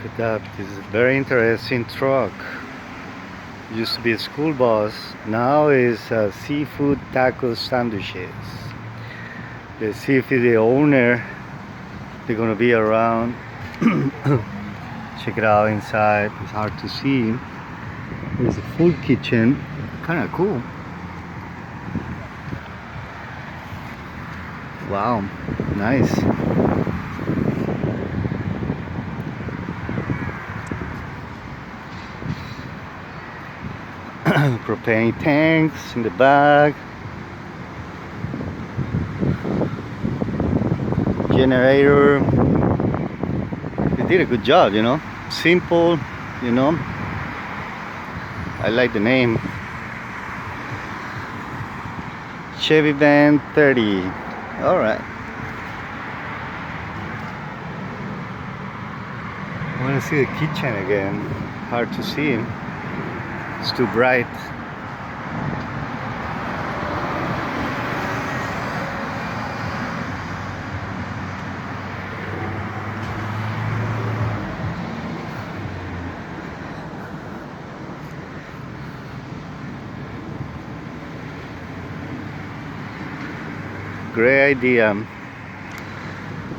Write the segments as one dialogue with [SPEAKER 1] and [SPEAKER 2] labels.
[SPEAKER 1] Look at that. This is a very interesting truck. Used to be a school bus. Now is seafood taco sandwiches. Let's see if the owner they're gonna be around. Check it out inside. It's hard to see. There's a full kitchen. Kind of cool. Wow, nice. Propane tanks in the back. Generator. They did a good job, you know. Simple, you know. I like the name. Chevy Van 30. Alright. I want to see the kitchen again. Hard to see. It's too bright. Great idea.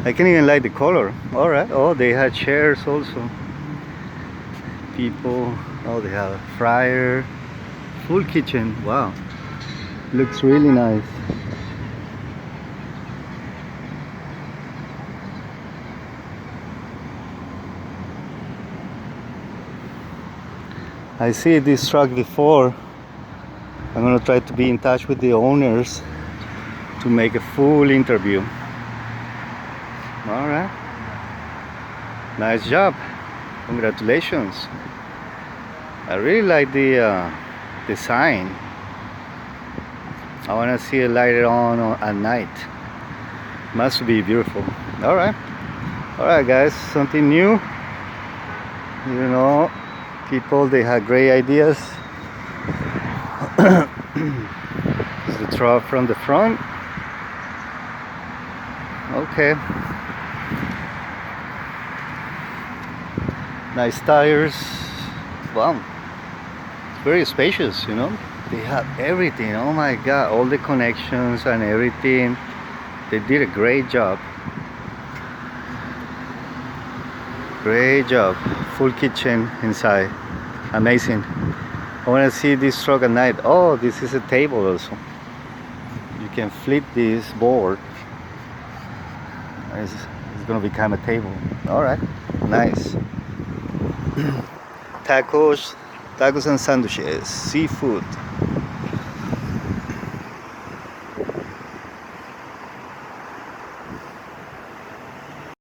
[SPEAKER 1] I can even like the color. Alright. Oh, they had chairs also. People. Oh, they have a fryer. Full kitchen. Wow. Looks really nice. I see this truck before. I'm gonna try to be in touch with the owners to make a full interview. All right, nice job, congratulations. I really like the design. I want to see it lighted on at night. Must be beautiful. All right guys, something new, you know. People, they have great ideas. This is the truck from the front. Okay. Nice tires. Wow. It's very spacious, you know. They have everything. Oh my god, all the connections and everything. They did a great job. Great job. Full kitchen inside. Amazing. I want to see this truck at night. Oh, this is a table also. You can flip this board. It's gonna become a table. Alright, nice. Tacos and sandwiches, seafood.